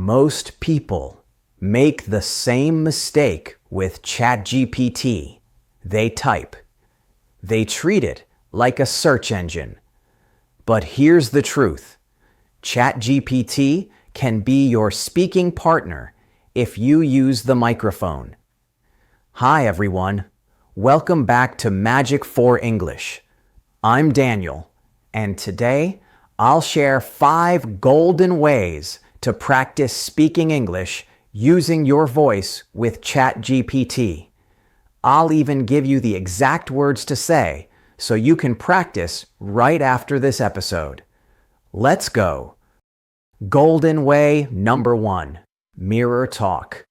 Most people make the same mistake with ChatGPT. They type. They treat it like a search engine. But here's the truth. ChatGPT can be your speaking partner if you use the microphone. Hi everyone. Welcome back to Magic for English. I'm Daniel, and today I'll share 5 golden ways to practice speaking English using your voice with ChatGPT. I'll even give you the exact words to say so you can practice right after this episode. Let's go. Golden way number 1, mirror talk.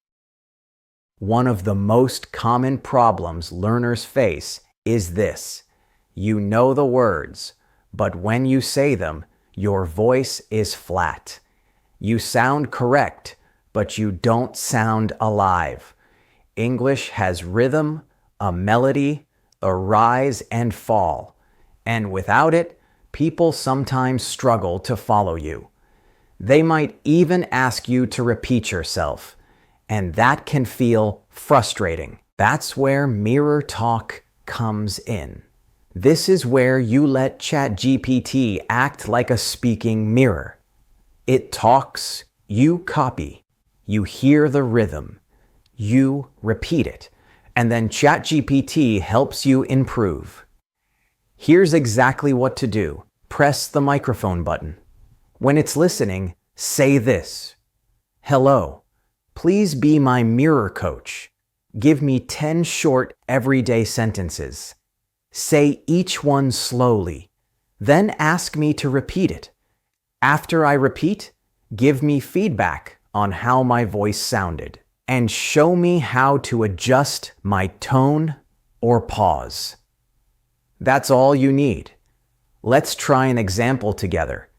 One of the most common problems learners face is this. You know the words, but when you say them, your voice is flat. You sound correct, but you don't sound alive. English has rhythm, a melody, a rise and fall, and without it, people sometimes struggle to follow you. They might even ask you to repeat yourself, and that can feel frustrating. That's where mirror talk comes in. This is where you let ChatGPT act like a speaking mirror. It talks, you copy, you hear the rhythm, you repeat it, and then ChatGPT helps you improve. Here's exactly what to do. Press the microphone button. When it's listening, say this. Hello, please be my mirror coach. Give me 10 short everyday sentences. Say each one slowly. Then ask me to repeat it. After I repeat, give me feedback on how my voice sounded, and show me how to adjust my tone or pause. That's all you need. Let's try an example together.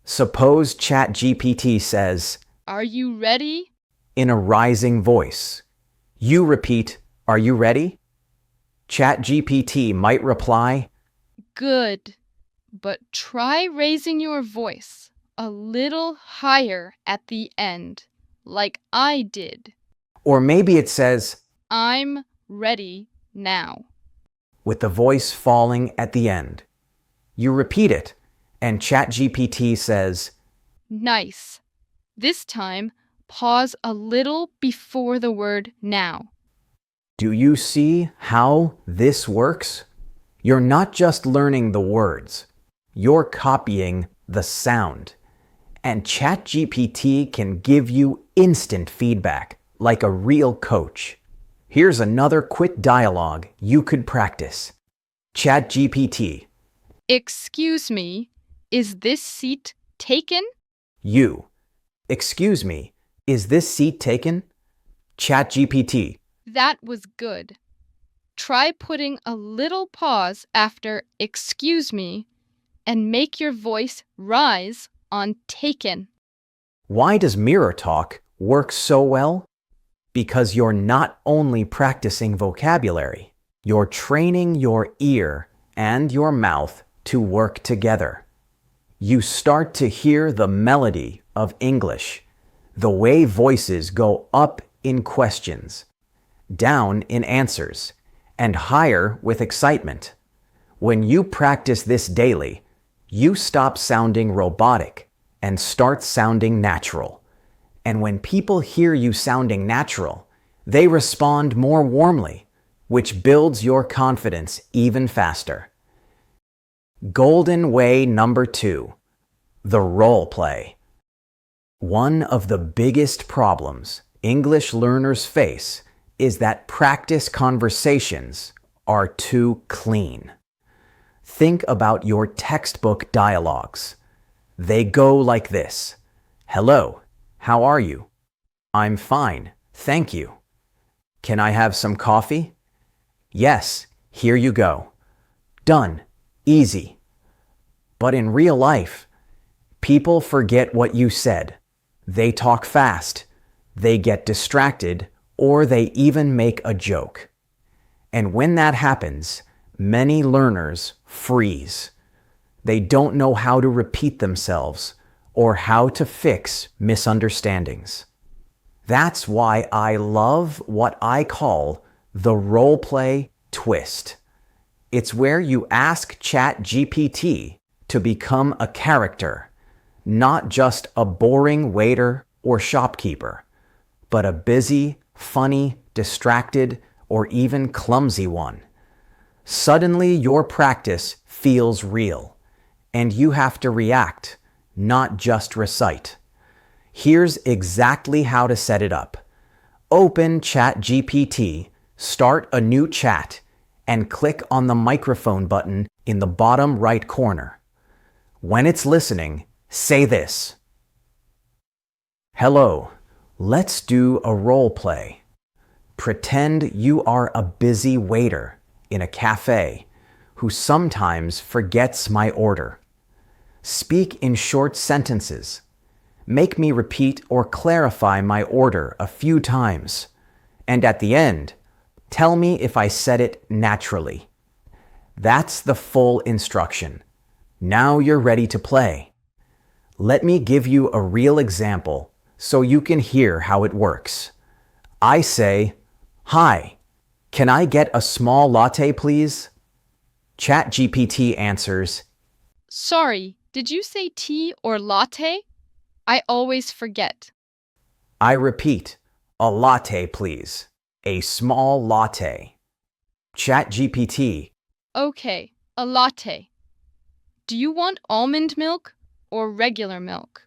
Suppose ChatGPT says, "Are you ready?" in a rising voice. You repeat, "Are you ready?" ChatGPT might reply, Good, but try raising your voice a little higher at the end, like I did. or maybe it says, I'm ready now. with the voice falling at the end. You repeat it, and ChatGPT says, Nice. This time, pause a little before the word now. do you see how this works? You're not just learning the words, you're copying the sound. And ChatGPT can give you instant feedback, like a real coach. Here's another quick dialogue you could practice. ChatGPT. Excuse me, is this seat taken? You. Excuse me, is this seat taken? ChatGPT. That was good. Try putting a little pause after excuse me and make your voice rise on taken. Why does mirror talk work so well? Because you're not only practicing vocabulary, you're training your ear and your mouth to work together. You start to hear the melody of English, the way voices go up in questions, down in answers, and higher with excitement. When you practice this daily, you stop sounding robotic and start sounding natural. And when people hear you sounding natural, they respond more warmly, which builds your confidence even faster. Golden way number 2, the role play. One of the biggest problems English learners face is that practice conversations are too clean. Think about your textbook dialogues. They go like this. Hello, how are you? I'm fine, thank you. Can I have some coffee? Yes, here you go. Done, easy. But in real life, people forget what you said. They talk fast, they get distracted, or they even make a joke. And when that happens, many learners freeze. They don't know how to repeat themselves, or how to fix misunderstandings. That's why I love what I call the role play twist. It's where you ask ChatGPT to become a character, not just a boring waiter or shopkeeper, but a busy, funny, distracted, or even clumsy one. Suddenly, your practice feels real, and you have to react, not just recite. Here's exactly how to set it up. Open ChatGPT, start a new chat, and click on the microphone button in the bottom right corner. When it's listening, say this. Hello, let's do a role play. Pretend you are a busy waiter in a cafe who sometimes forgets my order. Speak in short sentences. Make me repeat or clarify my order a few times. And at the end, tell me if I said it naturally. That's the full instruction. Now you're ready to play. Let me give you a real example so you can hear how it works. I say, "Hi, can I get a small latte, please?" ChatGPT answers, Sorry, did you say tea or latte? I always forget. I repeat, "A latte, please. A small latte." ChatGPT, Okay, a latte. Do you want almond milk or regular milk?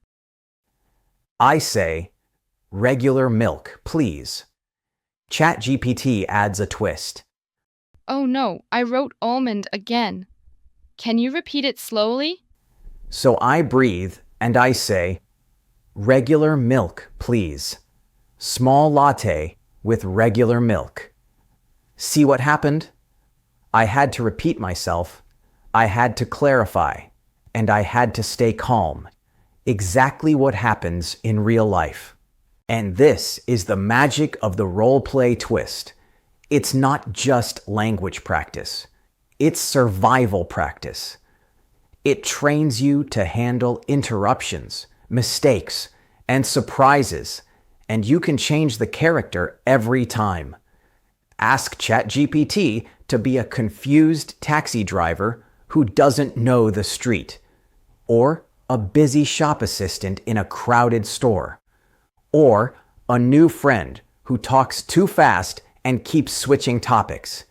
I say, "Regular milk, please." ChatGPT adds a twist. Oh no, I wrote almond again. Can you repeat it slowly? So I breathe and I say, "Regular milk, please. Small latte with regular milk." See what happened? I had to repeat myself, I had to clarify, and I had to stay calm. Exactly what happens in real life. And this is the magic of the role play twist. It's not just language practice. It's survival practice. It trains you to handle interruptions, mistakes, and surprises, and you can change the character every time. Ask ChatGPT to be a confused taxi driver who doesn't know the street, or a busy shop assistant in a crowded store, or a new friend who talks too fast and keeps switching topics.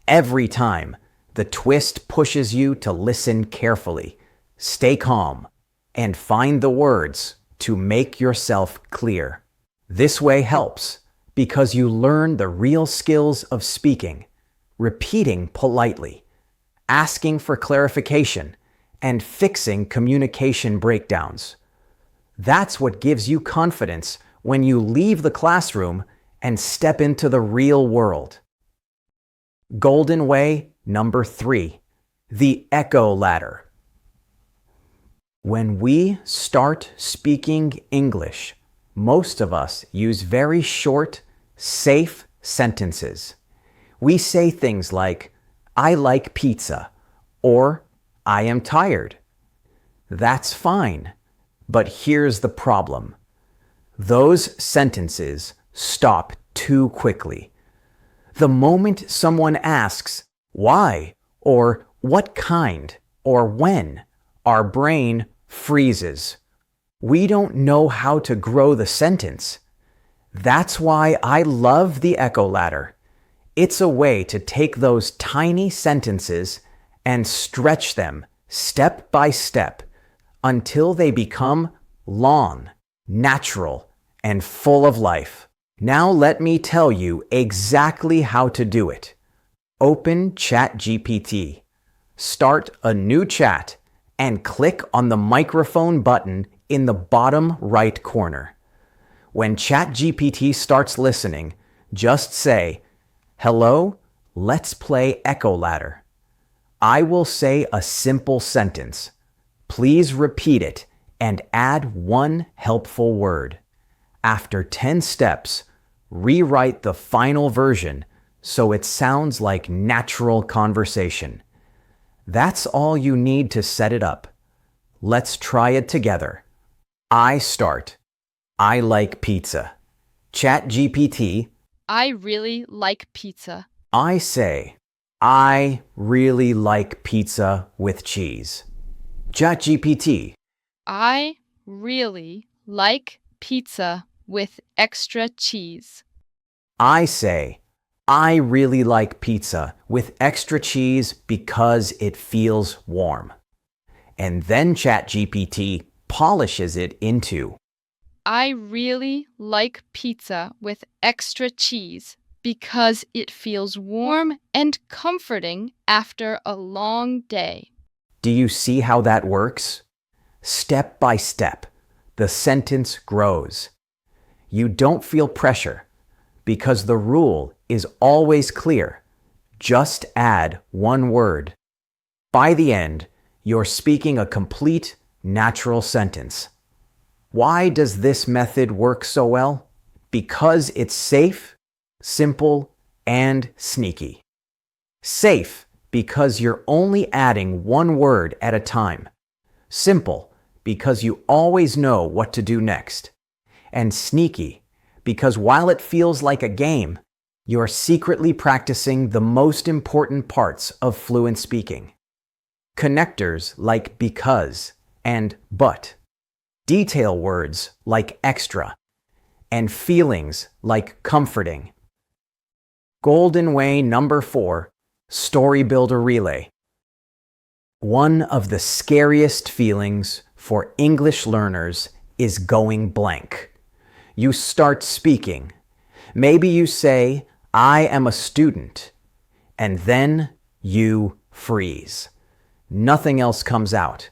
Every time, the twist pushes you to listen carefully, stay calm, and find the words to make yourself clear. This way helps because you learn the real skills of speaking, repeating politely, asking for clarification, and fixing communication breakdowns. That's what gives you confidence when you leave the classroom and step into the real world. Golden way number 3, the echo ladder. When we start speaking English, most of us use very short, safe sentences. We say things like, "I like pizza," or "I am tired." That's fine, but here's the problem. Those sentences stop too quickly. The moment someone asks, "Why?" or "What kind?" or "When?" our brain freezes. We don't know how to grow the sentence. That's why I love the echo ladder. It's a way to take those tiny sentences and stretch them step by step until they become long, natural, and full of life. Now let me tell you exactly how to do it. Open ChatGPT, start a new chat, and click on the microphone button in the bottom right corner. When ChatGPT starts listening, just say, "Hello, let's play Echo Ladder." I will say a simple sentence. Please repeat it and add one helpful word. After 10 steps, rewrite the final version so it sounds like natural conversation. That's all you need to set it up. Let's try it together. I start. I like pizza. ChatGPT. I really like pizza. I say, I really like pizza with cheese. ChatGPT. I really like pizza with extra cheese. I say, I really like pizza with extra cheese because it feels warm. And then ChatGPT polishes it into, I really like pizza with extra cheese because it feels warm and comforting after a long day. do you see how that works? Step by step, the sentence grows. You don't feel pressure because the rule is always clear. Just add one word. By the end, you're speaking a complete, natural sentence. Why does this method work so well? Because it's safe, simple, and sneaky. Safe because you're only adding one word at a time. Simple because you always know what to do next. And sneaky because while it feels like a game, you're secretly practicing the most important parts of fluent speaking. Connectors like because and but. Detail words like extra, and feelings like comforting. Golden way number 4, Story Builder Relay. One of the scariest feelings for English learners is going blank. You start speaking. Maybe you say, I am a student, and then you freeze. Nothing else comes out.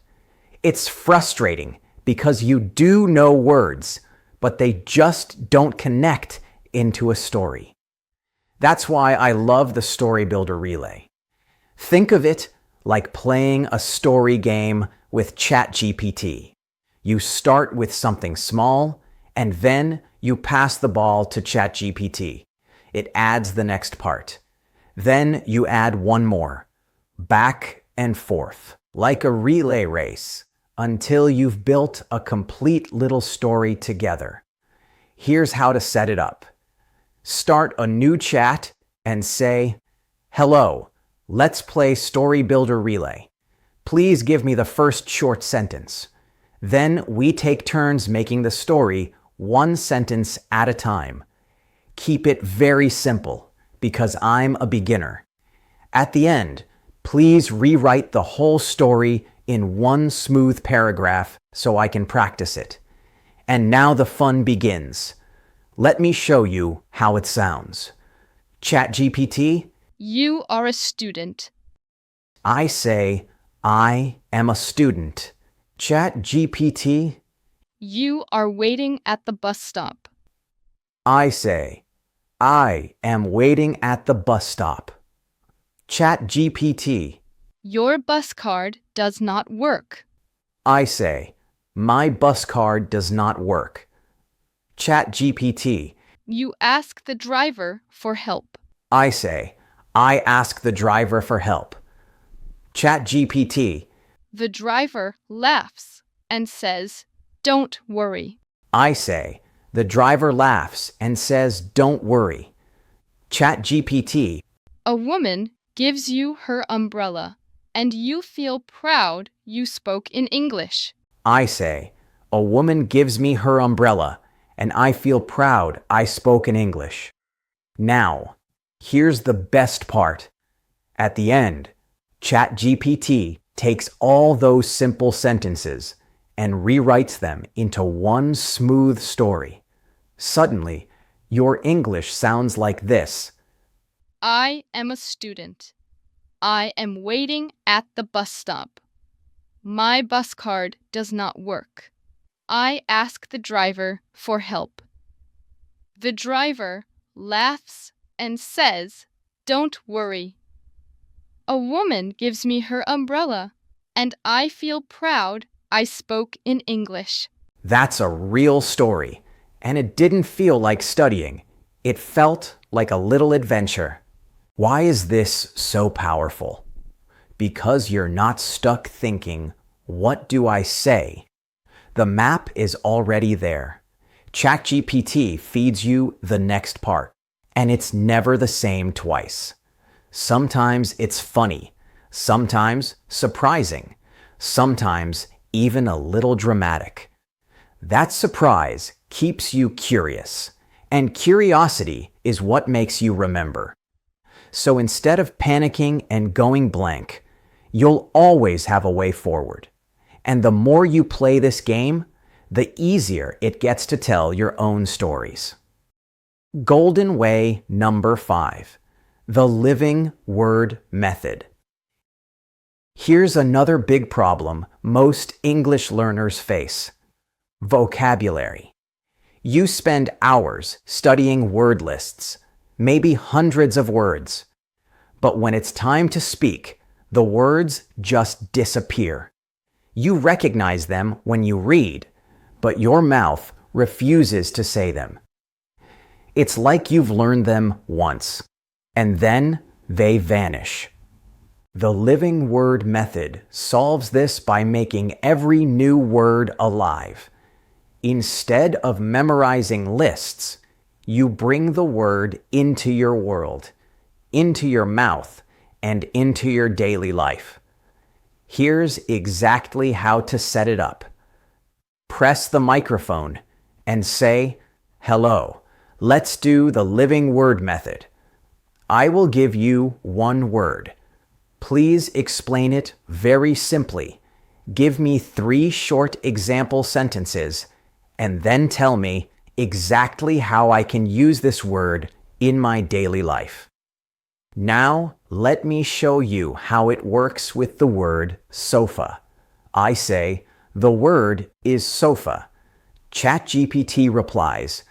It's frustrating because you do know words, but they just don't connect into a story. That's why I love the Story Builder Relay. Think of it like playing a story game with ChatGPT. You start with something small, and then you pass the ball to ChatGPT. It adds the next part. Then you add one more, back and forth, like a relay race, until you've built a complete little story together. Here's how to set it up. Start a new chat and say, hello, let's play Story Builder Relay. Please give me the first short sentence. Then we take turns making the story one sentence at a time. Keep it very simple because I'm a beginner. At the end, please rewrite the whole story in one smooth paragraph so I can practice it. And now the fun begins. Let me show you how it sounds. ChatGPT. You are a student. I say, I am a student. ChatGPT. You are waiting at the bus stop. I say, I am waiting at the bus stop. ChatGPT. Your bus card does not work. I say, my bus card does not work. ChatGPT. You ask the driver for help. I say, I ask the driver for help. ChatGPT. The driver laughs and says, "Don't worry." I say, the driver laughs and says, don't worry. ChatGPT. A woman gives you her umbrella, and you feel proud you spoke in English. I say, a woman gives me her umbrella, and I feel proud I spoke in English. Now, here's the best part. At the end, ChatGPT takes all those simple sentences and rewrites them into one smooth story. Suddenly, your English sounds like this. I am a student. I am waiting at the bus stop. My bus card does not work. I ask the driver for help. The driver laughs and says, "Don't worry." A woman gives me her umbrella, and I feel proud I spoke in English. That's a real story, and it didn't feel like studying. It felt like a little adventure. Why is this so powerful? Because you're not stuck thinking, what do I say? The map is already there. ChatGPT feeds you the next part, and it's never the same twice. Sometimes it's funny, sometimes surprising, sometimes even a little dramatic. That surprise keeps you curious, and curiosity is what makes you remember. So instead of panicking and going blank, you'll always have a way forward. And the more you play this game, the easier it gets to tell your own stories. Golden way number 5, the living word method. Here's another big problem most English learners face: vocabulary. You spend hours studying word lists, maybe hundreds of words. But when it's time to speak, the words just disappear. You recognize them when you read, but your mouth refuses to say them. It's like you've learned them once, and then they vanish. The living word method solves this by making every new word alive. Instead of memorizing lists, you bring the word into your world, into your mouth, and into your daily life. Here's exactly how to set it up. Press the microphone and say, "Hello, let's do the living word method. I will give you one word. Please explain it very simply. Give me 3 short example sentences, and then tell me exactly how I can use this word in my daily life." Now, let me show you how it works with the word sofa. I say, "The word is sofa." ChatGPT replies,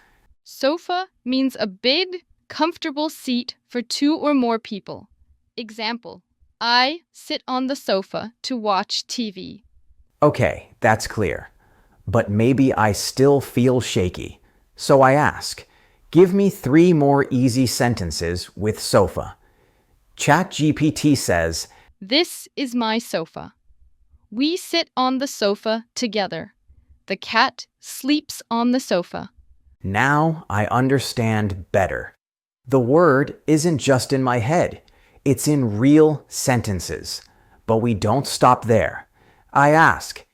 Sofa means a big, comfortable seat for 2 or more people. Example, I sit on the sofa to watch TV. "Okay, that's clear. But maybe I still feel shaky. So I ask, give me 3 more easy sentences with sofa." ChatGPT says, This is my sofa. We sit on the sofa together. The cat sleeps on the sofa. "Now I understand better. The word isn't just in my head, it's in real sentences." But we don't stop there. I ask,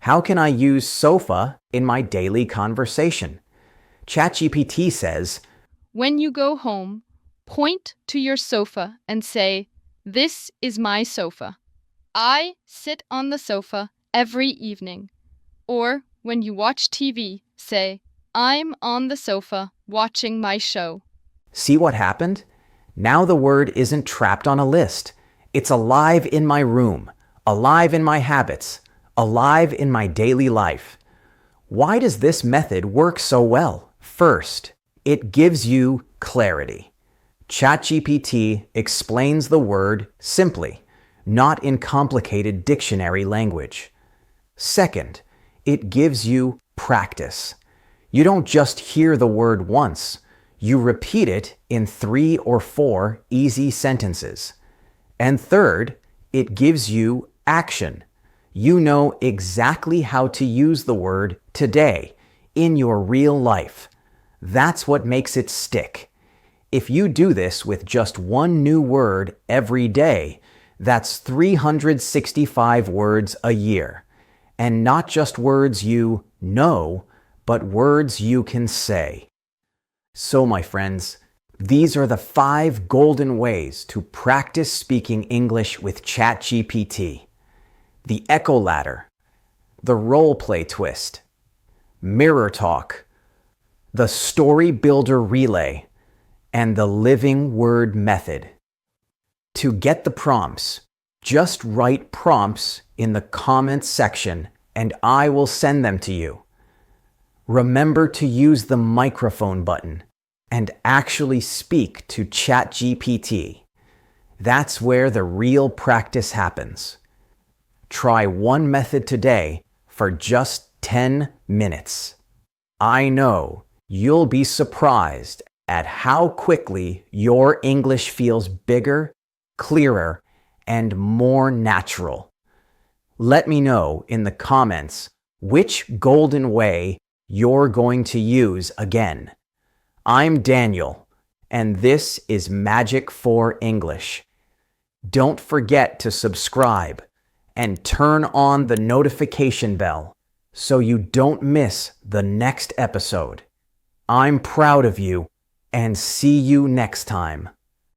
how can I use sofa in my daily conversation? ChatGPT says, When you go home, point to your sofa and say, This is my sofa. I sit on the sofa every evening. Or when you watch TV, say, I'm on the sofa watching my show. "See what happened? Now the word isn't trapped on a list. It's alive in my room, alive in my habits, alive in my daily life." Why does this method work so well? First, it gives you clarity. ChatGPT explains the word simply, not in complicated dictionary language. Second, it gives you practice. You don't just hear the word once, you repeat it in 3 or 4 easy sentences. And third, it gives you action. You know exactly how to use the word today in your real life. That's what makes it stick. If you do this with just one new word every day, that's 365 words a year. And not just words you know, but words you can say. So, my friends, these are the 5 golden ways to practice speaking English with ChatGPT. The echo ladder, the role play twist, mirror talk, the story builder relay, and the living word method. To get the prompts, just write prompts in the comments section and I will send them to you. Remember to use the microphone button and actually speak to ChatGPT. That's where the real practice happens. Try one method today for just 10 minutes. I know you'll be surprised at how quickly your English feels bigger, clearer, and more natural. Let me know in the comments which golden way you're going to use again. I'm Daniel, and this is Magic for English. Don't forget to subscribe and turn on the notification bell so you don't miss the next episode. I'm proud of you, and see you next time.